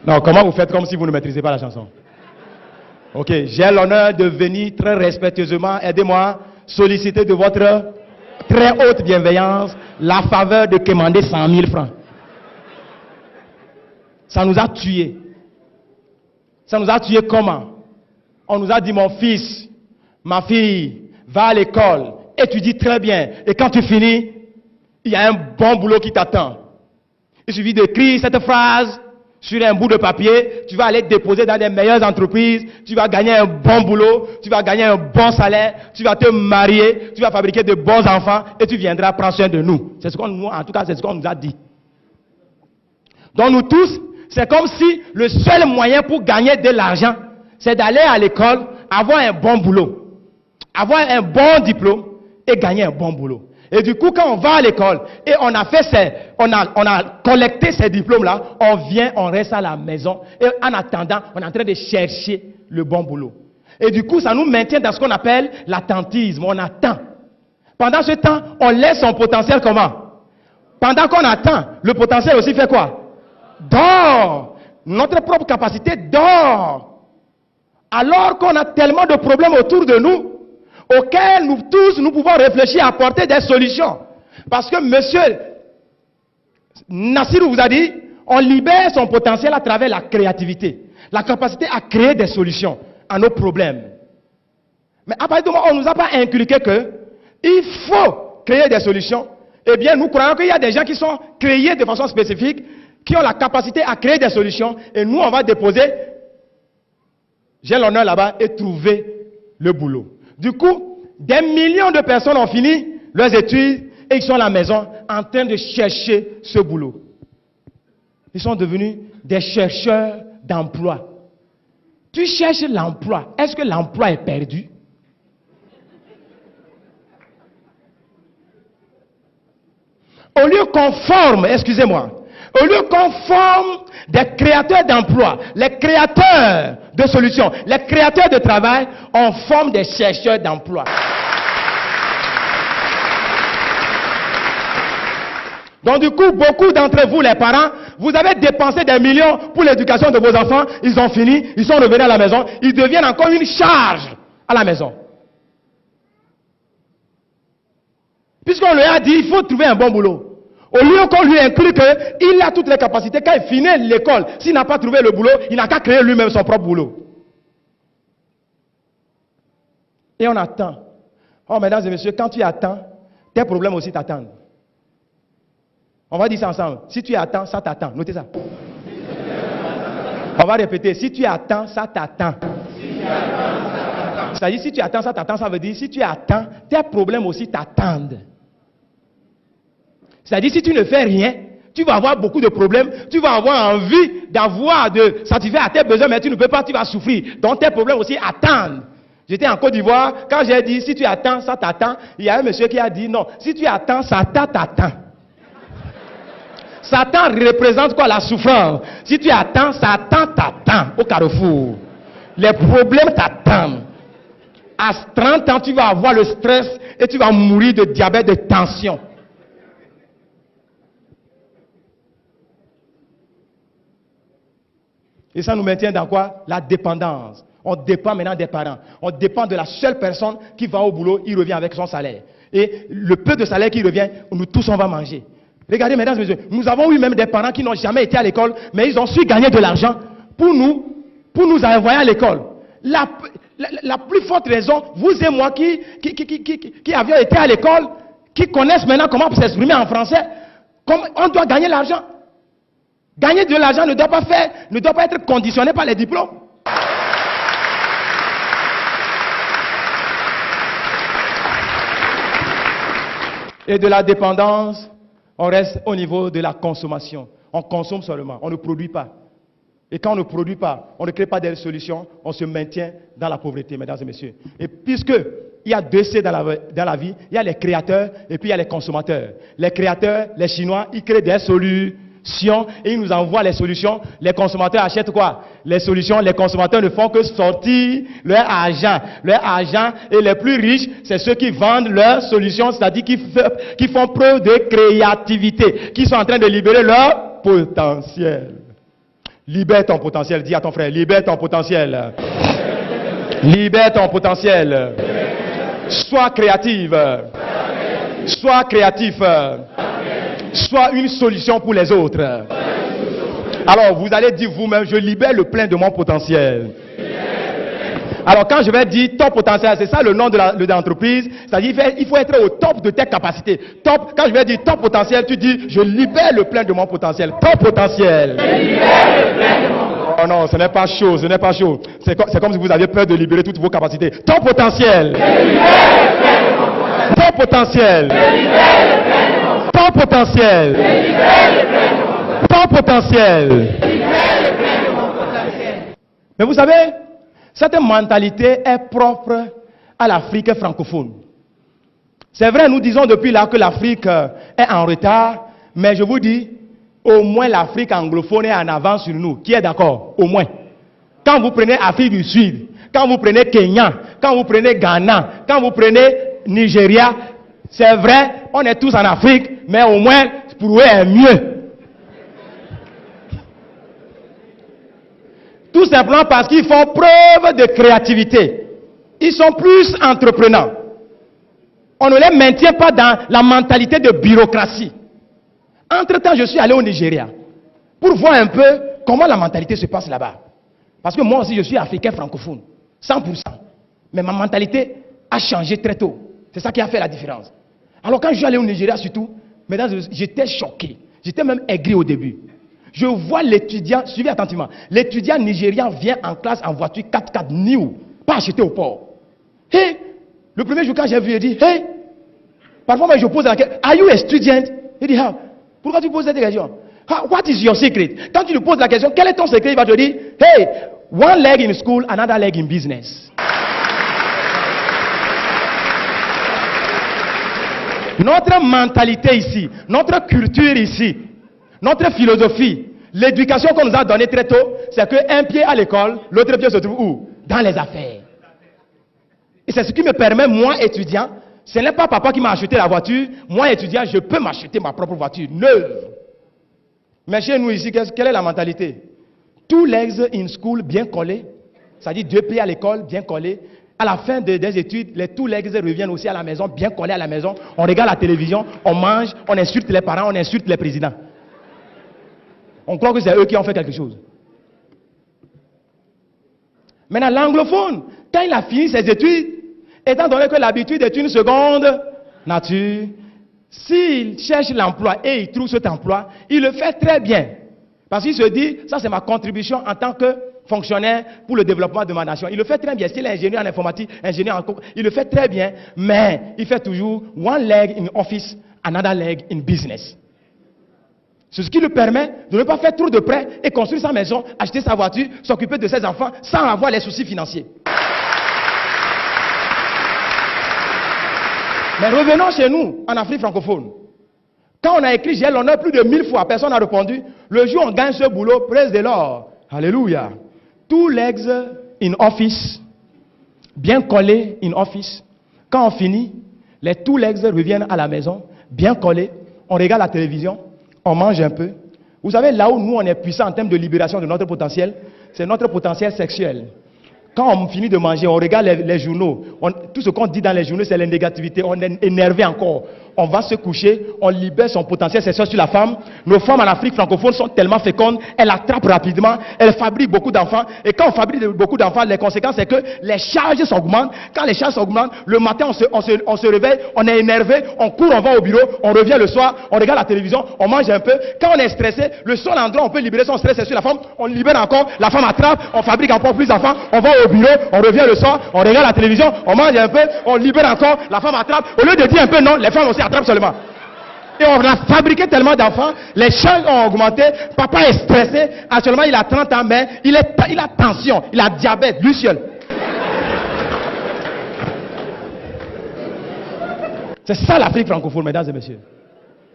Non, comment vous faites comme si vous ne maîtrisez pas la chanson? Ok, j'ai l'honneur de venir très respectueusement, aidez-moi, solliciter de votre très haute bienveillance la faveur de commander 100 000 francs. Ça nous a tués. Ça nous a tués comment? On nous a dit, mon fils, ma fille, va à l'école, étudie très bien, et quand tu finis, il y a un bon boulot qui t'attend. Il suffit d'écrire cette phrase sur un bout de papier, tu vas aller te déposer dans les meilleures entreprises, tu vas gagner un bon boulot, tu vas gagner un bon salaire, tu vas te marier, tu vas fabriquer de bons enfants et tu viendras prendre soin de nous. C'est ce qu'on nous, en tout cas, c'est ce qu'on nous a dit. Donc nous tous, c'est comme si le seul moyen pour gagner de l'argent, c'est d'aller à l'école, avoir un bon boulot, avoir un bon diplôme et gagner un bon boulot. Et du coup, quand on va à l'école et on a collecté ces diplômes-là, on vient, on reste à la maison et en attendant, on est en train de chercher le bon boulot. Et du coup, ça nous maintient dans ce qu'on appelle l'attentisme. On attend. Pendant ce temps, on laisse son potentiel comment? Pendant qu'on attend, le potentiel aussi fait quoi? Dort. Notre propre capacité dort. Alors qu'on a tellement de problèmes autour de nous, auxquels nous tous, nous pouvons réfléchir à apporter des solutions. Parce que monsieur Nassirou vous a dit, on libère son potentiel à travers la créativité. La capacité à créer des solutions à nos problèmes. Mais à partir du moment où on ne nous a pas inculqué que il faut créer des solutions, eh bien nous croyons qu'il y a des gens qui sont créés de façon spécifique, qui ont la capacité à créer des solutions, et nous on va déposer, j'ai l'honneur là-bas, et trouver le boulot. Du coup, des millions de personnes ont fini leurs études et ils sont à la maison en train de chercher ce boulot. Ils sont devenus des chercheurs d'emploi. Tu cherches l'emploi. Est-ce que l'emploi est perdu? Au lieu qu'on forme, excusez-moi, au lieu qu'on forme des créateurs d'emplois, les créateurs de solutions, les créateurs de travail, on forme des chercheurs d'emplois. Donc du coup, beaucoup d'entre vous, les parents, vous avez dépensé des millions pour l'éducation de vos enfants, ils ont fini, ils sont revenus à la maison, ils deviennent encore une charge à la maison. Puisqu'on lui a dit, il faut trouver un bon boulot. Au lieu qu'on lui inclut qu'il a toutes les capacités, quand il finit l'école, s'il n'a pas trouvé le boulot, il n'a qu'à créer lui-même son propre boulot. Et on attend. Oh, mesdames et messieurs, quand tu attends, tes problèmes aussi t'attendent. On va dire ça ensemble. Si tu attends, ça t'attend. Notez ça. On va répéter. Si tu attends, ça t'attend. C'est-à-dire, si tu attends, ça t'attend, ça veut dire, si tu attends, tes problèmes aussi t'attendent. C'est-à-dire, si tu ne fais rien, tu vas avoir beaucoup de problèmes, tu vas avoir envie de satisfaire à tes besoins, mais tu ne peux pas, tu vas souffrir. Donc tes problèmes aussi attendent. J'étais en Côte d'Ivoire, quand j'ai dit, si tu attends, ça t'attend, il y a un monsieur qui a dit, non, si tu attends, Satan t'attend. Satan représente quoi? La souffrance. Si tu attends, Satan t'attend au carrefour. Les problèmes t'attendent. À 30 ans, tu vas avoir le stress et tu vas mourir de diabète, de tension. Et ça nous maintient dans quoi? La dépendance. On dépend maintenant des parents. On dépend de la seule personne qui va au boulot, il revient avec son salaire. Et le peu de salaire qui revient, nous tous on va manger. Regardez, mesdames et messieurs, nous avons eu même des parents qui n'ont jamais été à l'école, mais ils ont su gagner de l'argent pour nous envoyer à l'école. La plus forte raison, vous et moi qui avions été à l'école, qui connaissent maintenant comment s'exprimer en français, on doit gagner l'argent. Gagner de l'argent ne doit pas être conditionné par les diplômes. Et de la dépendance, on reste au niveau de la consommation. On consomme seulement, on ne produit pas. Et quand on ne produit pas, on ne crée pas des solutions, on se maintient dans la pauvreté, mesdames et messieurs. Et puisque il y a deux C dans la vie, il y a les créateurs et puis il y a les consommateurs. Les créateurs, les Chinois, ils créent des solutions et ils nous envoient les solutions. Les consommateurs achètent quoi? Les solutions. Les consommateurs ne font que sortir leur argent. Leur argent, et les plus riches, c'est ceux qui vendent leurs solutions, c'est-à-dire qui font preuve de créativité, qui sont en train de libérer leur potentiel. Libère ton potentiel. Dis à ton frère, libère ton potentiel. Libère ton potentiel. Sois créative. Sois créatif. Sois une solution pour les autres. Alors, vous allez dire vous-même, je libère le plein de mon potentiel. Alors, quand je vais dire top potentiel, c'est ça le nom de l'entreprise. C'est-à-dire, il faut être au top de tes capacités. Top, quand je vais dire top potentiel, tu dis, je libère le plein de mon potentiel. Top potentiel. Je libère le plein de mon potentiel. Oh non, ce n'est pas chaud, ce n'est pas chaud. C'est comme si vous aviez peur de libérer toutes vos capacités. Top potentiel. Je libère le plein de mon potentiel. Top potentiel. Je libère le plein de mon potentiel. Top potentiel. Je libère le plein de mon potentiel. Top potentiel. Je libère le plein de mon potentiel. Mais vous savez, cette mentalité est propre à l'Afrique francophone. C'est vrai, nous disons depuis là que l'Afrique est en retard, mais je vous dis, au moins l'Afrique anglophone est en avance sur nous. Qui est d'accord? Au moins. Quand vous prenez Afrique du Sud, quand vous prenez Kenya, quand vous prenez Ghana, quand vous prenez Nigeria, c'est vrai, on est tous en Afrique, mais au moins, pour eux, est mieux. Tout simplement parce qu'ils font preuve de créativité. Ils sont plus entreprenants. On ne les maintient pas dans la mentalité de bureaucratie. Entre-temps, je suis allé au Nigeria pour voir un peu comment la mentalité se passe là-bas. Parce que moi aussi, je suis africain francophone, 100%. Mais ma mentalité a changé très tôt. C'est ça qui a fait la différence. Alors quand je suis allé au Nigeria surtout, mesdames, j'étais choqué. J'étais même aigri au début. Je vois l'étudiant, suivez attentivement, l'étudiant nigérian vient en classe en voiture 4x4 new, pas acheté au port. Hey, le premier jour quand j'ai vu, il dit, hey, parfois moi je pose la question, are you a student? Il dit, how? Pourquoi tu poses cette question? What is your secret? Quand tu lui poses la question, quel est ton secret? Il va te dire, hey, one leg in school, another leg in business. Notre mentalité ici, notre culture ici, notre philosophie, l'éducation qu'on nous a donnée très tôt, c'est qu'un pied à l'école, l'autre pied se trouve où? Dans les affaires. Et c'est ce qui me permet, moi étudiant, ce n'est pas papa qui m'a acheté la voiture, moi étudiant, je peux m'acheter ma propre voiture, neuve. Mais chez nous ici, quelle est la mentalité? Two legs in school, bien collés, c'est-à-dire 2 pieds à l'école, bien collés. À la fin des études, les two legs reviennent aussi à la maison, bien collés à la maison. On regarde la télévision, on mange, on insulte les parents, on insulte les présidents. On croit que c'est eux qui ont fait quelque chose. Maintenant, l'anglophone, quand il a fini ses études, étant donné que l'habitude est une seconde nature, s'il cherche l'emploi et il trouve cet emploi, il le fait très bien. Parce qu'il se dit, ça c'est ma contribution en tant que fonctionnaire pour le développement de ma nation. Il le fait très bien. S'il est ingénieur en informatique, ingénieur en... il le fait très bien, mais il fait toujours one leg in office, another leg in business. C'est ce qui lui permet de ne pas faire trop de prêts et construire sa maison, acheter sa voiture, s'occuper de ses enfants sans avoir les soucis financiers. Mais revenons chez nous, en Afrique francophone. Quand on a écrit j'ai l'honneur plus de 1000 fois, personne n'a répondu. Le jour où on gagne ce boulot, praise the Lord. Alléluia. Two legs in office, bien collés in office. Quand on finit, les two legs reviennent à la maison, bien collés. On regarde la télévision. On mange un peu. Vous savez, là où nous, on est puissant en termes de libération de notre potentiel, c'est notre potentiel sexuel. Quand on finit de manger, on regarde les journaux. Tout ce qu'on dit dans les journaux, c'est la négativité. On est énervé encore. On va se coucher, on libère son potentiel sexuel sur la femme. Nos femmes en Afrique francophone sont tellement fécondes, elles attrapent rapidement, elles fabriquent beaucoup d'enfants. Et quand on fabrique beaucoup d'enfants, les conséquences, c'est que les charges s'augmentent. Quand les charges s'augmentent, le matin, on se réveille, on est énervé, on court, on va au bureau, on revient le soir, on regarde la télévision, on mange un peu. Quand on est stressé, le seul endroit où on peut libérer son stress, c'est sur la femme. On libère encore, la femme attrape, on fabrique encore plus d'enfants, on va au bureau, on revient le soir, on regarde la télévision, on mange un peu, on libère encore, la femme attrape. Au lieu de dire un peu non, les femmes aussi attrapent seulement. Et on a fabriqué tellement d'enfants, les charges ont augmenté, papa est stressé, actuellement il a 30 ans, mais il a tension, il a diabète, lui seul. C'est ça l'Afrique francophone, mesdames et messieurs.